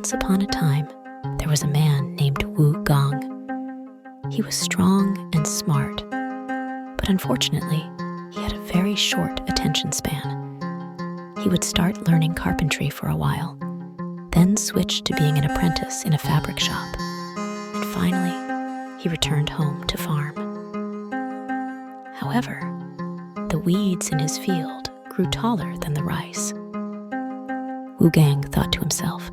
Once upon a time, there was a man named Wu Gong. He was strong and smart, but unfortunately, he had a very short attention span. He would start learning carpentry for a while, then switch to being an apprentice in a fabric shop, and finally, he returned home to farm. However, the weeds in his field grew taller than the rice. Wu Gang thought to himself,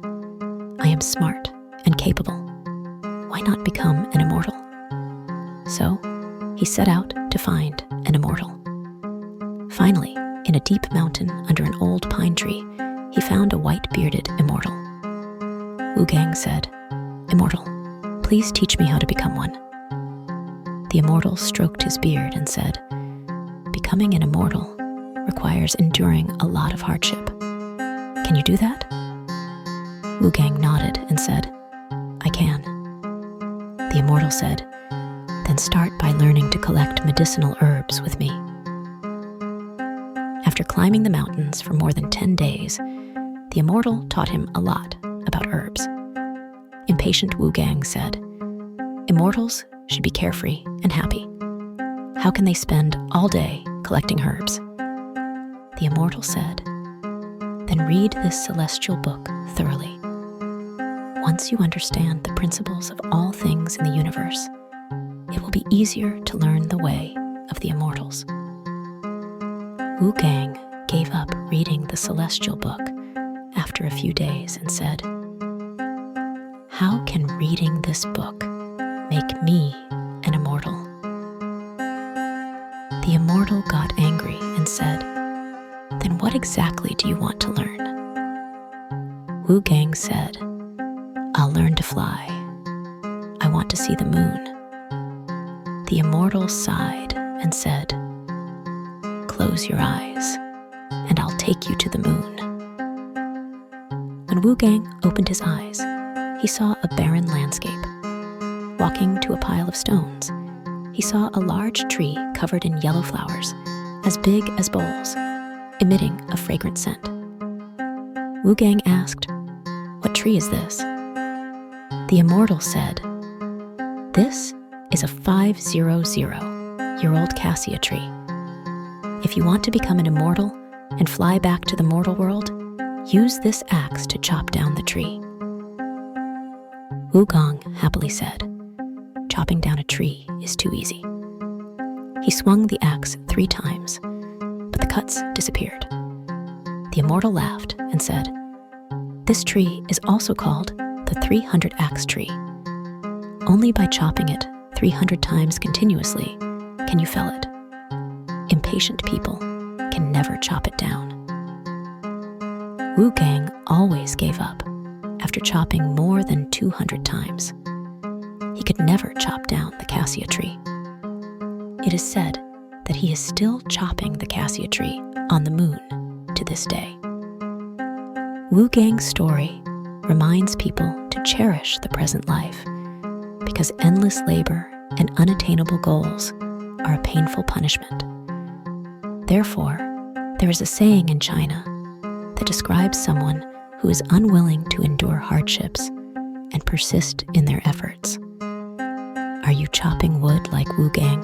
"I am smart and capable. Why not become an immortal?" So, he set out to find an immortal. Finally, in a deep mountain under an old pine tree, he found a white-bearded immortal. Wu Gang said, "Immortal, please teach me how to become one." The immortal stroked his beard and said, "Becoming an immortal requires enduring a lot of hardship. Can you do that?" Wu Gang nodded and said, "I can." The immortal said, "Then start by learning to collect medicinal herbs with me." After climbing the mountains for more than 10 days, the immortal taught him a lot about herbs. Impatient Wu Gang said, "Immortals should be carefree and happy. How can they spend all day collecting herbs?" The immortal said, "Then read this celestial book thoroughly. Once you understand the principles of all things in the universe, it will be easier to learn the way of the immortals." Wu Gang gave up reading the celestial book after a few days and said, "How can reading this book make me an immortal?" The immortal got angry and said, "Then what exactly do you want to learn?" Wu Gang said, "I'll learn to fly. I want to see the moon." The immortal sighed and said, "Close your eyes, and I'll take you to the moon." When Wu Gang opened his eyes, he saw a barren landscape. Walking to a pile of stones, he saw a large tree covered in yellow flowers, as big as bowls, emitting a fragrant scent. Wu Gang asked, "What tree is this?" The immortal said, "This is a 500-year-old cassia tree. If you want to become an immortal and fly back to the mortal world, use this axe to chop down the tree." Wu Gang happily said, "Chopping down a tree is too easy." He swung the axe 3 times, but the cuts disappeared. The immortal laughed and said, "This tree is also called the 300-axe tree. Only by chopping it 300 times continuously can you fell it. Impatient people can never chop it down." Wu Gang always gave up after chopping more than 200 times. He could never chop down the cassia tree. It is said that he is still chopping the cassia tree on the moon to this day. Wu Gang's story reminds people to cherish the present life because endless labor and unattainable goals are a painful punishment. Therefore, there is a saying in China that describes someone who is unwilling to endure hardships and persist in their efforts. Are you chopping wood like Wu Gang?